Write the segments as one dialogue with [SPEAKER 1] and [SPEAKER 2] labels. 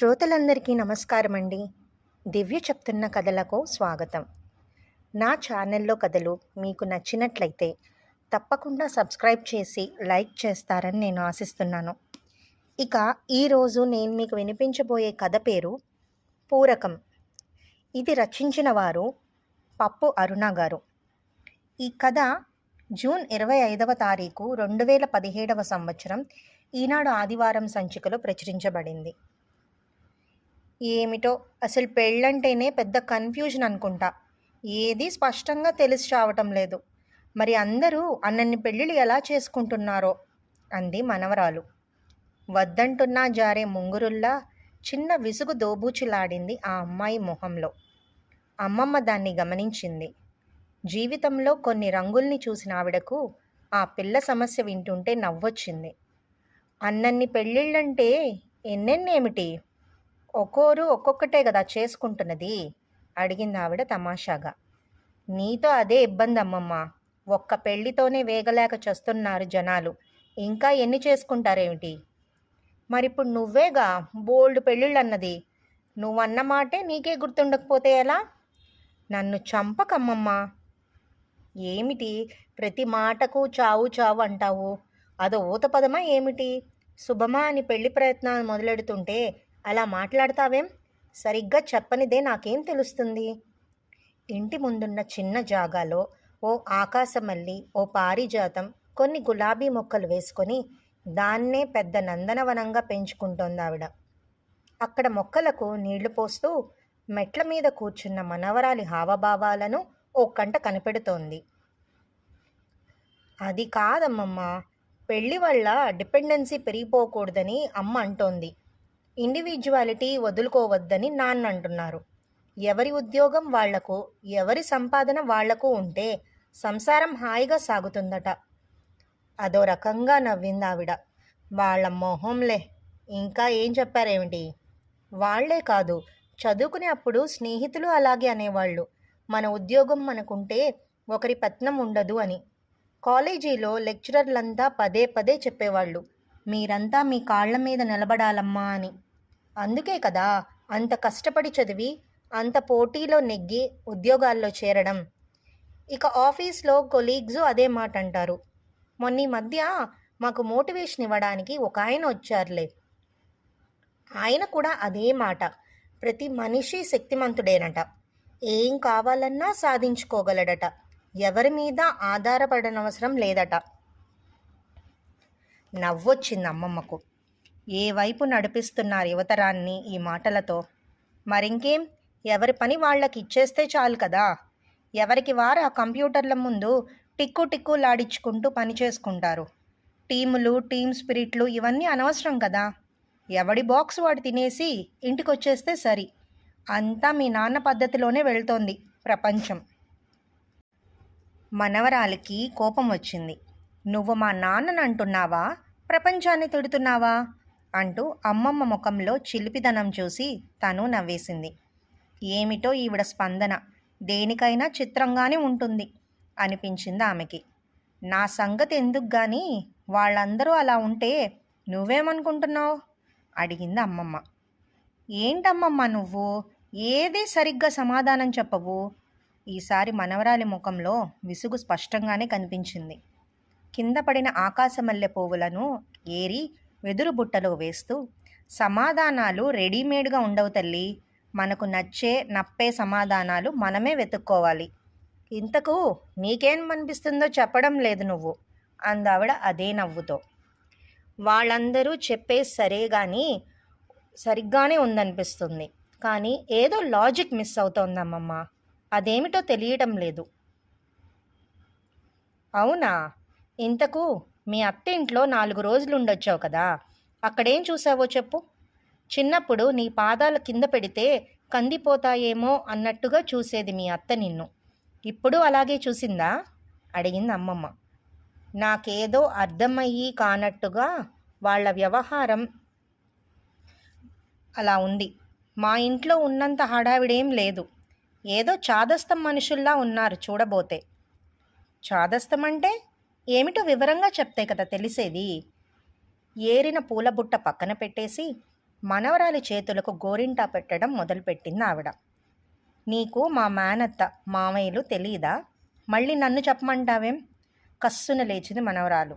[SPEAKER 1] శ్రోతలందరికీ నమస్కారం అండి. దివ్య చెప్తున్న కథలకు స్వాగతం. నా ఛానల్లో కథలు మీకు నచ్చినట్లయితే తప్పకుండా సబ్స్క్రైబ్ చేసి లైక్ చేస్తారని నేను ఆశిస్తున్నాను. ఇక ఈరోజు నేను మీకు వినిపించబోయే కథ పేరు పూరకం. ఇది రచించిన వారు పప్పు అరుణ గారు. ఈ కథ జూన్ 25వ తారీఖు 2017వ సంవత్సరం ఈనాడు ఆదివారం సంచికలో ప్రచురించబడింది. ఏమిటో అసలు పెళ్ళంటేనే పెద్ద కన్ఫ్యూజన్ అనుకుంటా. ఏది స్పష్టంగా తెలిసి రావటం లేదు. మరి అందరూ అన్నన్ని పెళ్ళిళ్ళు ఎలా చేసుకుంటున్నారో అంది మనవరాలు. వద్దంటున్నా జారే ముంగురుల్లా చిన్న విసుగు దోబూచులాడింది ఆ అమ్మాయి మొహంలో. అమ్మమ్మ దాన్ని గమనించింది. జీవితంలో కొన్ని రంగుల్ని చూసిన ఆవిడకు ఆ పిల్ల సమస్య వింటుంటే నవ్వొచ్చింది. అన్నన్ని పెళ్ళిళ్ళంటే ఎన్నెన్నేమిటి? ఒక్కోరు ఒక్కొక్కటే కదా చేసుకుంటున్నది అడిగింది ఆవిడ తమాషాగా. నీతో అదే ఇబ్బంది అమ్మమ్మ. ఒక్క పెళ్లితోనే వేగలేక చస్తున్నారు జనాలు. ఇంకా ఎన్ని చేసుకుంటారేమిటి? మరిప్పుడు నువ్వేగా బోల్డ్ పెళ్ళిళ్ళు అన్నది. నువ్వన్న మాటే నీకే గుర్తుండకపోతే ఎలా? నన్ను చంపకమ్మమ్మ. ఏమిటి ప్రతి మాటకు చావు చావు అంటావు? అదో ఊత పదమా ఏమిటి? శుభమా అని పెళ్లి ప్రయత్నాలు మొదలెడుతుంటే అలా మాట్లాడతావేం? సరిగ్గా చెప్పనిదే నాకేం తెలుస్తుంది? ఇంటి ముందున్న చిన్న జాగాలో ఓ ఆకాశమల్లి, ఓ పారిజాతం, కొన్ని గులాబీ మొక్కలు వేసుకొని దాన్నే పెద్ద నందనవనంగా పెంచుకుంటోంది ఆవిడ. అక్కడ మొక్కలకు నీళ్లు పోస్తూ మెట్ల మీద కూర్చున్న మనవరాలి హావభావాలను ఓ కంట కనిపెడుతోంది. అది కాదమ్మమ్మ, పెళ్లి వల్ల డిపెండెన్సీ పెరిగిపోకూడదని అమ్మ అంటోంది. ఇండివిజువాలిటీ వదులుకోవద్దని నాన్న అంటున్నారు. ఎవరి ఉద్యోగం వాళ్లకు, ఎవరి సంపాదన వాళ్లకు ఉంటే సంసారం హాయిగా సాగుతుందట. అదో రకంగా నవ్విందావిడ. వాళ్ళ మొహంలే. ఇంకా ఏం చెప్పారేమిటి? వాళ్లే కాదు, చదువుకునే అప్పుడు స్నేహితులు అలాగే అనేవాళ్ళు. మన ఉద్యోగం మనకుంటే ఒకరి పత్నం ఉండదు అని. కాలేజీలో లెక్చరర్లంతా పదే పదే చెప్పేవాళ్ళు, మీరంతా మీ కాళ్ల మీద నిలబడాలమ్మా అని. అందుకే కదా అంత కష్టపడి చదివి అంత పోటీలో నెగ్గి ఉద్యోగాల్లో చేరడం. ఇక ఆఫీస్లో కొలీగ్స్ అదే మాట అంటారు. మొన్న ఈ మధ్య మాకు మోటివేషన్ ఇవ్వడానికి ఒక ఆయన వచ్చారులే. ఆయన కూడా అదే మాట. ప్రతి మనిషి శక్తిమంతుడేనట. ఏం కావాలన్నా సాధించుకోగలడట. ఎవరి మీద ఆధారపడనవసరం లేదట. నవ్వొచ్చింది అమ్మమ్మకు. ఏ వైపు నడిపిస్తున్నారు యువతరాన్ని ఈ మాటలతో? మరింకేం, ఎవరి పని వాళ్ళకి ఇచ్చేస్తే చాలు కదా. ఎవరికి వారు ఆ కంప్యూటర్ల ముందు టిక్కు టిక్కులాడించుకుంటూ పని చేసుకుంటారు. టీములు, టీమ్ స్పిరిట్లు ఇవన్నీ అనవసరం కదా. ఎవడి బాక్స్ వాడు తినేసి ఇంటికొచ్చేస్తే సరి. అంతా మీ నాన్న పద్ధతిలోనే వెళ్తోంది ప్రపంచం. మనవరాలికి కోపం వచ్చింది. నువ్వు మా నాన్నని అంటున్నావా, ప్రపంచాన్ని తిడుతున్నావా అంటూ అమ్మమ్మ ముఖంలో చిలిపిదనం చూసి తను నవ్వేసింది. ఏమిటో ఈవిడ స్పందన దేనికైనా చిత్రంగానే ఉంటుంది అనిపించింది ఆమెకి. నా సంగతి ఎందుకు గాని, వాళ్ళందరూ అలా ఉంటే నువ్వేమనుకుంటున్నావు అడిగింది అమ్మమ్మ. ఏంటమ్మమ్మ నువ్వు? ఏదీ సరిగ్గా సమాధానం చెప్పవు. ఈసారి మనవరాలి ముఖంలో విసుగు స్పష్టంగానే కనిపించింది. కింద పడిన ఆకాశమల్లె పువ్వులను ఏరి వెదురు బుట్టలో వేస్తూ, సమాధానాలు రెడీమేడ్గా ఉండవు తల్లి. మనకు నప్పే సమాధానాలు మనమే వెతుక్కోవాలి. ఇంతకు నీకేం అనిపిస్తుందో చెప్పడం లేదు నువ్వు అందావిడ అదే నవ్వుతో. వాళ్ళందరూ చెప్పే సరే కానీ సరిగ్గానే ఉందనిపిస్తుంది. కానీ ఏదో లాజిక్ మిస్ అవుతోందమ్మమ్మ. అదేమిటో తెలియటం లేదు. అవునా? ఇంతకు మీ అత్తింట్లో 4 రోజులు ఉండొచ్చావు కదా. అక్కడేం చూసావో చెప్పు. చిన్నప్పుడు నీ పాదాల కింద పెడితే కందిపోతాయేమో అన్నట్టుగా చూసేది మీ అత్త నిన్ను. ఇప్పుడు అలాగే చూసిందా అడిగింది అమ్మమ్మ. నాకేదో అర్థమయ్యి కానట్టుగా వాళ్ళ వ్యవహారం అలా ఉంది. మా ఇంట్లో ఉన్నంత హడావిడేం లేదు. ఏదో చాదస్తం మనుషుల్లా ఉన్నారు చూడబోతే. చాదస్తం అంటే ఏమిటో వివరంగా చెప్తే కదా తెలిసేది. ఏరిన పూలబుట్ట పక్కన పెట్టేసి మనవరాలి చేతులకు గోరింటా పెట్టడం మొదలుపెట్టింది ఆవిడ. నీకు మా మేనత్త మామయ్యలు తెలీదా? మళ్ళీ నన్ను చెప్పమంటావేం? కస్సున లేచింది మనవరాలు.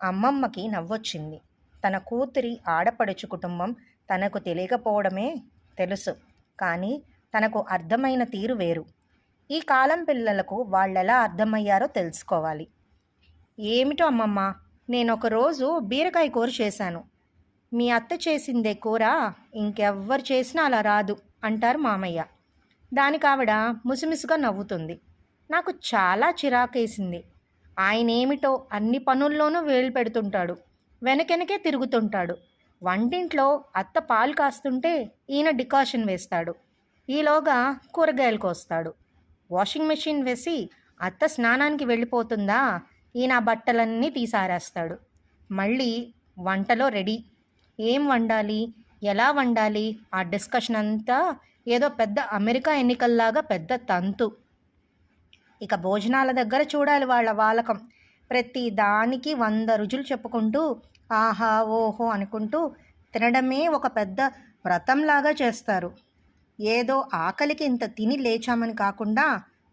[SPEAKER 1] అమ్మమ్మకి నవ్వొచ్చింది. తన కూతురి ఆడపడుచు కుటుంబం తనకు తెలియకపోవడమే తెలుసు, కానీ తనకు అర్థమైన తీరు వేరు. ఈ కాలం పిల్లలకు వాళ్ళెలా అర్థమయ్యారో తెలుసుకోవాలి. ఏమిటో అమ్మమ్మ, నేనొకరోజు బీరకాయ కూర చేశాను. మీ అత్త చేసిందే కూర ఇంకెవ్వరు చేసినా అలా రాదు అంటారు మామయ్య. దానికి ఆవిడ ముసిముసిగా నవ్వుతుంది. నాకు చాలా చిరాకేసింది. ఆయనేమిటో అన్ని పనుల్లోనూ వేలు పెడుతుంటాడు, వెనకెనకే తిరుగుతుంటాడు. వంటింట్లో అత్త పాలు కాస్తుంటే ఈయన డికాషన్ వేస్తాడు. ఈలోగా కూరగాయలు కోస్తాడు. వాషింగ్ మెషిన్ వేసి అత్త స్నానానికి వెళ్ళిపోతుందా, ఈయన బట్టలన్నీ తీసారేస్తాడు. మళ్ళీ వంటలో రెడీ. ఏం వండాలి, ఎలా వండాలి, ఆ డిస్కషన్ అంతా ఏదో పెద్ద అమెరికా ఎన్నికల్లాగా పెద్ద తంతు. ఇక భోజనాల దగ్గర చూడాలి వాళ్ళ వాలకం. ప్రతి దానికి 100 రుచులు చెప్పుకుంటూ ఆహా ఓహో అనుకుంటూ తినడమే ఒక పెద్ద వ్రతంలాగా చేస్తారు. ఏదో ఆకలికి ఇంత తిని లేచామని కాకుండా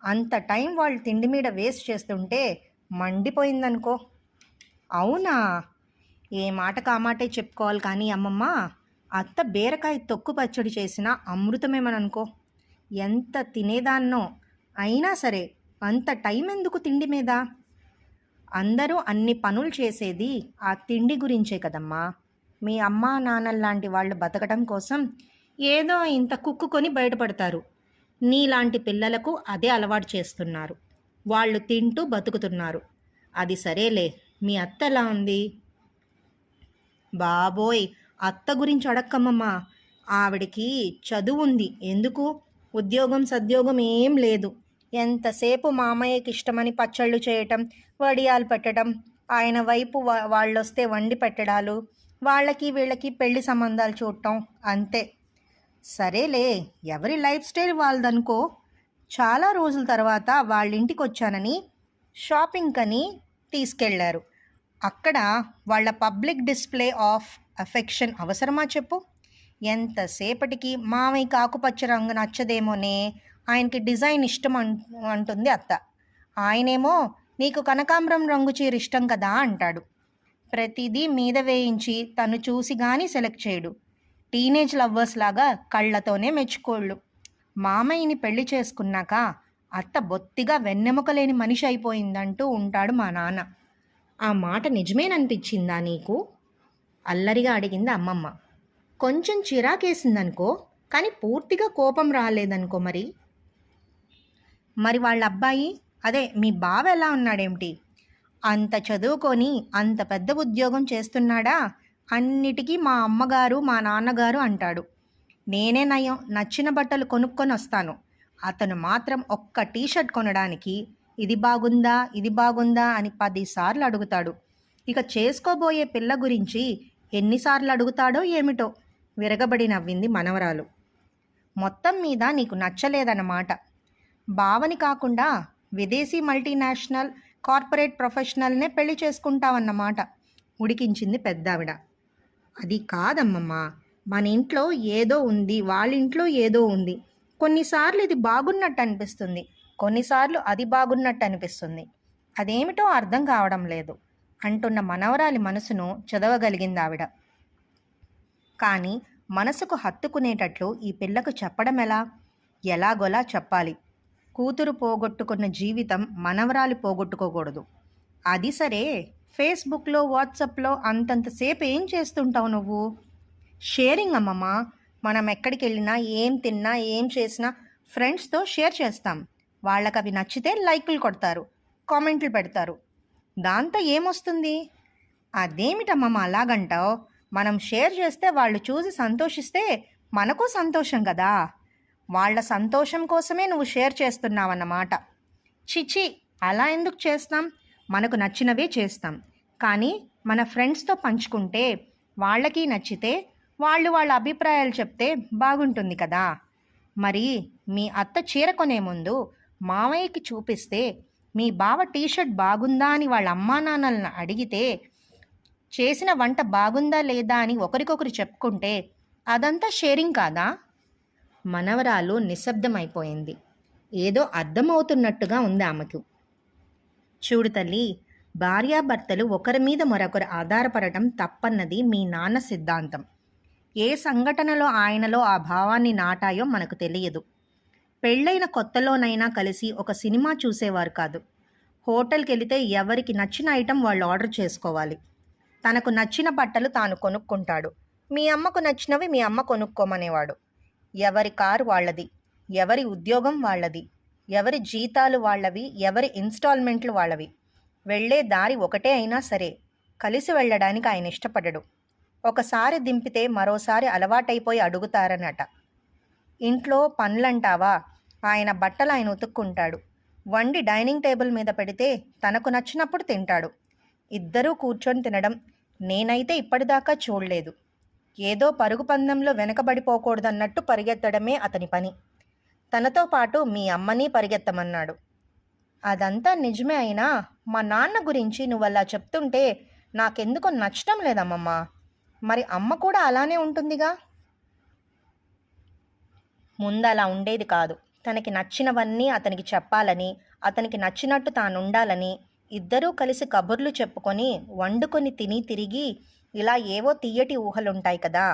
[SPEAKER 1] అంత టైం వాళ్ళు తిండి మీద వేస్ట్ చేస్తుంటే మండిపోయిందనుకో. అవునా? ఏ మాట కామాటే చెప్పుకోవాలి కానీ అమ్మమ్మ, అత్త బీరకాయ తొక్కు పచ్చడి చేసిన అమృతమేమననుకో. ఎంత తినేదాన్నో, అయినా సరే అంత టైం ఎందుకు తిండి మీద? అందరూ అన్ని పనులు చేసేది ఆ తిండి గురించే కదమ్మా. మీ అమ్మా నాన్నల్లాంటి వాళ్ళు బతకడం కోసం ఏదో ఇంత కుక్కుకొని బయటపడతారు. నీలాంటి పిల్లలకు అదే అలవాటు చేస్తున్నారు. వాళ్ళు తింటూ బతుకుతున్నారు. అది సరేలే, మీ అత్త ఎలా ఉంది? బాబోయ్, అత్త గురించి అడక్కమ్మమ్మా. ఆవిడికి చదువు ఉంది, ఎందుకు ఉద్యోగం సద్యోగం ఏం లేదు. ఎంతసేపు మామయ్యకి ఇష్టమని పచ్చళ్ళు చేయటం, వడియాలు పెట్టడం, ఆయన వైపు వాళ్ళొస్తే వండి పెట్టడాలు, వాళ్ళకి వీళ్ళకి పెళ్లి సంబంధాలు చూడటం, అంతే. సరేలే, ఎవరి లైఫ్ స్టైల్ వాళ్ళదనుకో. చాలా రోజుల తర్వాత వాళ్ళ ఇంటికి వచ్చానని షాపింగ్ అని తీసుకెళ్లారు. అక్కడ వాళ్ళ పబ్లిక్ డిస్ప్లే ఆఫ్ అఫెక్షన్ అవసరమా చెప్పు? ఎంతసేపటికి మామయ్యకి ఆకుపచ్చ రంగు నచ్చదేమోనే, ఆయనకి డిజైన్ ఇష్టం అంటుంది అత్త. ఆయనేమో నీకు కనకాంబరం రంగు చీర ఇష్టం కదా అంటాడు. ప్రతిదీ మీద వేయించి తను చూసి కానీ సెలెక్ట్ చేయడు. టీనేజ్ లవ్వర్స్ లాగా కళ్ళతోనే మెచ్చుకోళ్ళు. మామయ్యని పెళ్లి చేసుకున్నాక అత్త బొత్తిగా వెన్నెముకలేని మనిషి అయిపోయిందంటూ ఉంటాడు మా నాన్న. ఆ మాట నిజమేననిపించిందా నీకు? అల్లరిగా అడిగింది అమ్మమ్మ. కొంచెం చిరాకేసిందనుకో, కానీ పూర్తిగా కోపం రాలేదనుకో. మరి వాళ్ళ అబ్బాయి, అదే మీ బావ ఎలా ఉన్నాడేమిటి? అంత చదువుకొని అంత పెద్ద ఉద్యోగం చేస్తున్నాడా? అన్నిటికీ మా అమ్మగారు మా నాన్నగారు అంటాడు. నేనే నయం, నచ్చిన బట్టలు కొనుక్కొని వస్తాను. అతను మాత్రం ఒక్క టీషర్ట్ కొనడానికి ఇది బాగుందా ఇది బాగుందా అని 10 సార్లు అడుగుతాడు. ఇక చేసుకోబోయే పిల్ల గురించి ఎన్నిసార్లు అడుగుతాడో ఏమిటో. విరగబడి నవ్వింది మనవరాలు. మొత్తం మీద నీకు నచ్చలేదన్నమాట. బావని కాకుండా విదేశీ మల్టీనేషనల్ కార్పొరేట్ ప్రొఫెషనల్నే పెళ్లి చేసుకుంటావన్నమాట. ఉడికించింది పెద్దావిడ. అది కాదమ్మమ్మ, మన ఇంట్లో ఏదో ఉంది, వాళ్ళ ఇంట్లో ఏదో ఉంది. కొన్నిసార్లు ఇది బాగున్నట్టు అనిపిస్తుంది, కొన్నిసార్లు అది బాగున్నట్టు అనిపిస్తుంది. అదేమిటో అర్థం కావడం లేదు అంటున్న మనవరాలి మనసును చదవగలిగింది ఆవిడ. కానీ మనసుకు హత్తుకునేటట్లు ఈ పిల్లకు చెప్పడం ఎలాగోలా చెప్పాలి. కూతురు పోగొట్టుకున్న జీవితం మనవరాలి పోగొట్టుకోకూడదు. అది సరే, ఫేస్బుక్లో వాట్సాప్లో అంతంతసేపు ఏం చేస్తుంటావు నువ్వు? షేరింగ్ అమ్మమ్మ. మనం ఎక్కడికి వెళ్ళినా, ఏం తిన్నా, ఏం చేసినా ఫ్రెండ్స్తో షేర్ చేస్తాం. వాళ్ళకి అవి నచ్చితే లైకులు కొడతారు, కామెంట్లు పెడతారు. దాంతో ఏమొస్తుంది? అదేమిటమ్మమ్మ అలాగంటావు? మనం షేర్ చేస్తే వాళ్ళు చూసి సంతోషిస్తే మనకు సంతోషం కదా. వాళ్ళ సంతోషం కోసమే నువ్వు షేర్ చేస్తున్నావన్నమాట. చిచి, అలా ఎందుకు చేస్తాం? మనకు నచ్చినవే చేస్తాం. కానీ మన ఫ్రెండ్స్తో పంచుకుంటే వాళ్ళకి నచ్చితే వాళ్ళు వాళ్ళ అభిప్రాయాలు చెప్తే బాగుంటుంది కదా. మరి మీ అత్త చీర కొనే ముందు మామయ్యకి చూపిస్తే మీ బావ టీషర్ట్ బాగుందా అని వాళ్ళ అమ్మా నాన్నలను అడిగితే చేసిన వంట బాగుందా లేదా అని ఒకరికొకరు చెప్పుకుంటే అదంతా షేరింగ్ కాదా? మనవరాలు నిశ్శబ్దమైపోయింది. ఏదో అర్థమవుతున్నట్టుగా ఉంది ఆమెకు. చూడు తల్లి, భార్యాభర్తలు ఒకరి మీద మరొకరు ఆధారపడటం తప్పన్నది మీ నాన్న సిద్ధాంతం. ఏ సంఘటనలో ఆయనలో ఆ భావాన్ని నాటాయో మనకు తెలియదు. పెళ్ళైన కొత్తలోనైనా కలిసి ఒక సినిమా చూసేవారు కాదు. హోటల్కి వెళితే ఎవరికి నచ్చిన ఐటెం వాళ్ళు ఆర్డర్ చేసుకోవాలి. తనకు నచ్చిన బట్టలు తాను కొనుక్కుంటాడు. మీ అమ్మకు నచ్చినవి మీ అమ్మ కొనుక్కోమనేవాడు. ఎవరి కారు వాళ్ళది, ఎవరి ఉద్యోగం వాళ్ళది, ఎవరి జీతాలు వాళ్ళవి, ఎవరి ఇన్స్టాల్మెంట్లు వాళ్ళవి. వెళ్ళే దారి ఒకటే అయినా సరే కలిసి వెళ్ళడానికి ఆయన ఇష్టపడడు. ఒకసారి దింపితే మరోసారి అలవాటైపోయి అడుగుతారనట. ఇంట్లో పనులంటావా, ఆయన బట్టలు ఆయన ఉతుక్కుంటాడు. వండి డైనింగ్ టేబుల్ మీద పెడితే తనకు నచ్చినప్పుడు తింటాడు. ఇద్దరూ కూర్చొని తినడం నేనైతే ఇప్పటిదాకా చూడలేదు. ఏదో పరుగు పందెంలో వెనకబడిపోకూడదన్నట్టు పరిగెత్తడమే అతని పని. తనతో పాటు మీ అమ్మని పరిగెత్తమన్నాడు. అదంతా నిజమే అయినా మా నాన్న గురించి నువ్వలా చెప్తుంటే నాకెందుకో నచ్చటం లేదమ్మమ్మ. మరి అమ్మ కూడా అలానే ఉంటుందిగా? ముందు అలా ఉండేది కాదు. తనకి నచ్చినవన్నీ అతనికి చెప్పాలని, అతనికి నచ్చినట్టు తాను ఉండాలని, ఇద్దరూ కలిసి కబుర్లు చెప్పుకొని వండుకొని తిని తిరిగి ఇలా ఏవో తీయటి ఊహలుంటాయి కదా,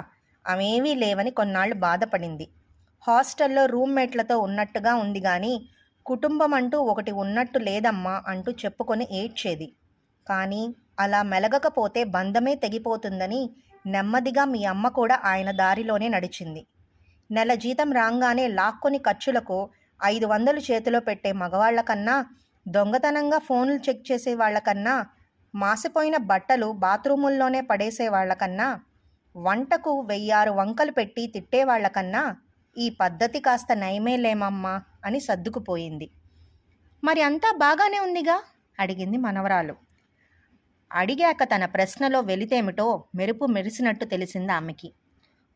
[SPEAKER 1] అవేవీ లేవని కొన్నాళ్ళు బాధపడింది. హాస్టల్లో రూమ్మేట్లతో ఉన్నట్టుగా ఉంది కానీ కుటుంబం అంటూ ఒకటి ఉన్నట్టు లేదమ్మా అంటూ చెప్పుకొని ఏడ్చేది. కానీ అలా మెలగకపోతే బంధమే తెగిపోతుందని నెమ్మదిగా మీ అమ్మ కూడా ఆయన దారిలోనే నడిచింది. నెల జీతం రాగానే లాక్కొని ఖర్చులకు 500 చేతిలో పెట్టే మగవాళ్ల కన్నా, దొంగతనంగా ఫోన్లు చెక్ చేసే వాళ్ళకన్నా, మాసిపోయిన బట్టలు బాత్రూముల్లోనే పడేసే వాళ్ళకన్నా, వంటకు 1006 వంకలు పెట్టి తిట్టేవాళ్లకన్నా ఈ పద్ధతి కాస్త నయమేలేమమ్మా అని సర్దుకుపోయింది. మరి అంతా బాగానే ఉందిగా అడిగింది మనవరాలు. అడిగాక తన ప్రశ్నలో వెలితేమిటో మెరుపు మెరిసినట్టు తెలిసింది ఆమెకి.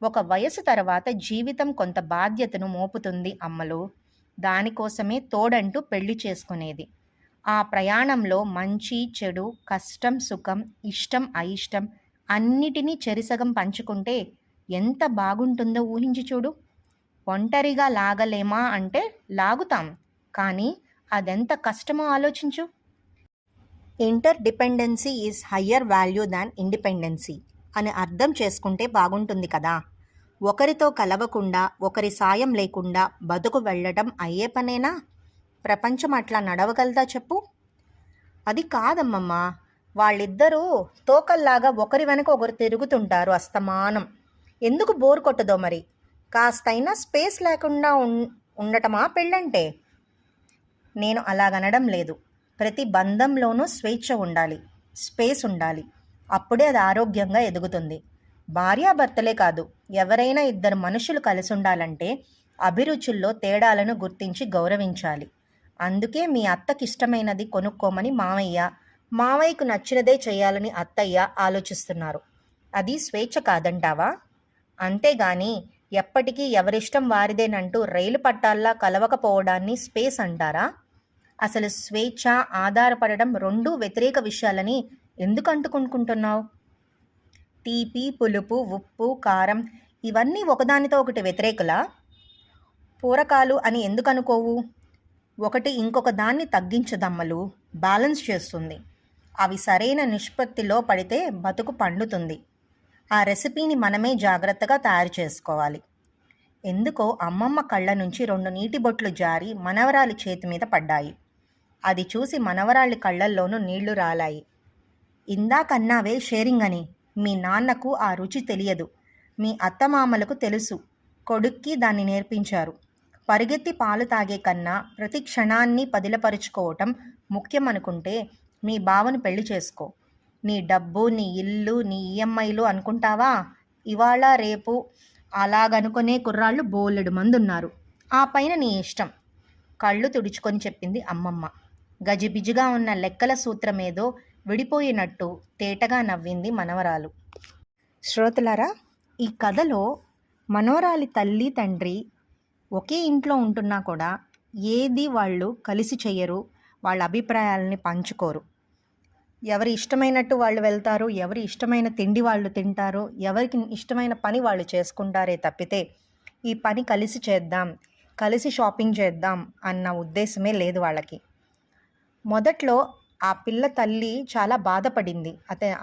[SPEAKER 1] ఒక వయసు తర్వాత జీవితం కొంత బాధ్యతను మోపుతుంది అమ్మలు. దానికోసమే తోడంటూ పెళ్లి చేసుకునేది. ఆ ప్రయాణంలో మంచి చెడు, కష్టం సుఖం, ఇష్టం అయిష్టం అన్నిటినీ చెరిసగం పంచుకుంటే ఎంత బాగుంటుందో ఊహించి చూడు. ఒంటరిగా లాగలేమా అంటే లాగుతాం, కానీ అదెంత కష్టమో ఆలోచించు. Inter dependency is higher value than independency అని అర్థం చేసుకుంటే బాగుంటుంది కదా. ఒకరితో కలవకుండా, ఒకరి సాయం లేకుండా బతుకు వెళ్ళడం అయ్యే పనేనా? ప్రపంచం అట్లా నడవగలదా చెప్పు? అది కాదమ్మమ్మ, వాళ్ళిద్దరూ తోకల్లాగా ఒకరి వెనక ఒకరు తిరుగుతుంటారు అస్తమానం. ఎందుకు బోర్ కొట్టదో మరి? కాస్తైనా స్పేస్ లేకుండా ఉండటమా పెళ్ళంటే? నేను అలాగనడం లేదు. ప్రతి బంధంలోనూ స్వేచ్ఛ ఉండాలి, స్పేస్ ఉండాలి. అప్పుడే అది ఆరోగ్యంగా ఎదుగుతుంది. భార్యాభర్తలే కాదు, ఎవరైనా ఇద్దరు మనుషులు కలిసి ఉండాలంటే అభిరుచుల్లో తేడాలను గుర్తించి గౌరవించాలి. అందుకే మీ అత్తకి ఇష్టమైనది కొనుక్కోమని మావయ్యకు నచ్చినదే చేయాలని అత్తయ్య ఆలోచిస్తున్నారు. అది స్వేచ్ఛ కాదంటావా? అంతేగాని ఎప్పటికీ ఎవరిష్టం వారిదేనంటూ రైలు పట్టాల్లా కలవకపోవడాన్ని స్పేస్ అంటారా? అసలు స్వేచ్ఛ, ఆధారపడడం రెండూ వ్యతిరేక విషయాలని ఎందుకు అంటుకుంటున్నావు? తీపి, పులుపు, ఉప్పు, కారం ఇవన్నీ ఒకదానితో ఒకటి వ్యతిరేకులా? పూరకాలు అని ఎందుకు అనుకోవు? ఒకటి ఇంకొక దాన్ని తగ్గించదమ్మలు, బ్యాలెన్స్ చేస్తుంది. అవి సరైన నిష్పత్తిలో పడితే బతుకు పండుతుంది. ఆ రెసిపీని మనమే జాగ్రత్తగా తయారు చేసుకోవాలి. ఎందుకో అమ్మమ్మ కళ్ళ నుంచి 2 నీటి బొట్లు జారి మనవరాలి చేతి మీద పడ్డాయి. అది చూసి మనవరాలి కళ్ళల్లోనూ నీళ్లు రాలాయి. ఇందాకన్నావే షేరింగ్ అని, మీ నాన్నకు ఆ రుచి తెలియదు, మీ అత్తమామలకు తెలుసు. కొడుక్కి దాన్ని నేర్పించారు. పరిగెత్తి పాలు తాగే కన్నా ప్రతి క్షణాన్ని పదిలపరుచుకోవటం ముఖ్యమనుకుంటే మీ బావను పెళ్లి చేసుకో. నీ డబ్బు, నీ ఇల్లు, నీ ఈఎంఐలు అనుకుంటావా? ఇవాళ రేపు అలాగనుకునే కుర్రాళ్ళు బోలెడు మంది ఉన్నారు. ఆ పైన నీ ఇష్టం. కళ్ళు తుడుచుకొని చెప్పింది అమ్మమ్మ. గజిబిజిగా ఉన్న లెక్కల సూత్రమేదో విడిపోయినట్టు తేటగా నవ్వింది మనవరాలు. శ్రోతలారా, ఈ కథలో మనవరాలి తల్లి తండ్రి ఒకే ఇంట్లో ఉంటున్నా కూడా ఏది వాళ్ళు కలిసి చెయ్యరు, వాళ్ళ అభిప్రాయాలని పంచుకోరు. ఎవరి ఇష్టమైనట్టు వాళ్ళు వెళ్తారు, ఎవరి ఇష్టమైన తిండి వాళ్ళు తింటారు, ఎవరికి ఇష్టమైన పని వాళ్ళు చేసుకుంటారే తప్పితే ఈ పని కలిసి చేద్దాం, కలిసి షాపింగ్ చేద్దాం అన్న ఉద్దేశమే లేదు వాళ్ళకి. మొదట్లో ఆ పిల్ల తల్లి చాలా బాధపడింది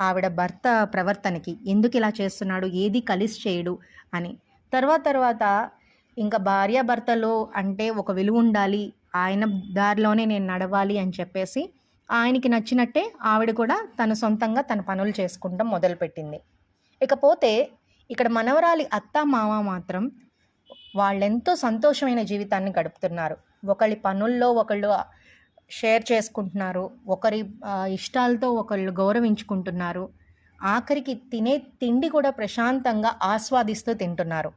[SPEAKER 1] ఆవిడ భర్త ప్రవర్తనకి. ఎందుకు ఇలా చేస్తున్నాడు, ఏది కలిసి చేయడు అని. తర్వాత ఇంకా భార్యాభర్తలు అంటే ఒక విలువ ఉండాలి, ఆయన దారిలోనే నేను నడవాలి అని చెప్పేసి ఆయనకి నచ్చినట్టే ఆవిడ కూడా తన సొంతంగా తన పనులు చేసుకుంటాం మొదలుపెట్టింది. ఇకపోతే ఇక్కడ మనవరాలి అత్త మామ మాత్రం వాళ్ళెంతో సంతోషమైన జీవితాన్ని గడుపుతున్నారు. ఒకళ్ళ పనుల్లో ఒకళ్ళు షేర్ చేసుకుంటున్నారు, ఒకరి ఇష్టాలతో ఒకళ్ళు గౌరవించుకుంటున్నారు, ఆఖరికి తినే తిండి కూడా ప్రశాంతంగా ఆస్వాదిస్తూ తింటున్నారు.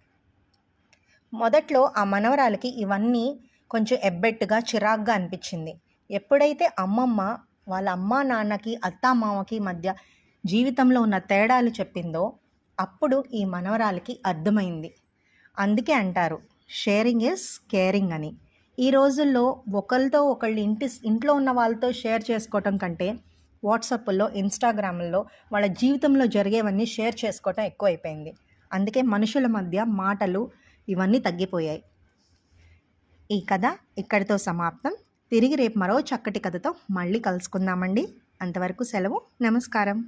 [SPEAKER 1] మొదట్లో ఆ మనవరాలికి ఇవన్నీ కొంచెం ఎబ్బెట్టుగా చిరాగ్గా అనిపించింది. ఎప్పుడైతే అమ్మమ్మ వాళ్ళ అమ్మా నాన్నకి అత్తామామకి మధ్య జీవితంలో ఉన్న తేడాలు చెప్పిందో అప్పుడు ఈ మనవరాలికి అర్థమైంది. అందుకే అంటారు షేరింగ్ ఈజ్ కేరింగ్ అని. ఈ రోజుల్లో ఒకరితో ఒకళ్ళు ఇంట్లో ఉన్న వాళ్ళతో షేర్ చేసుకోవటం కంటే వాట్సాప్లో, ఇన్స్టాగ్రామ్లో వాళ్ళ జీవితంలో జరిగేవన్నీ షేర్ చేసుకోవటం ఎక్కువైపోయింది. అందుకే మనుషుల మధ్య మాటలు ఇవన్నీ తగ్గిపోయాయి. ఈ కథ ఇక్కడితో సమాప్తం. తిరిగి రేపు మరో చక్కటి కథతో మళ్ళీ కలుసుకుందామండి. అంతవరకు సెలవు. నమస్కారం.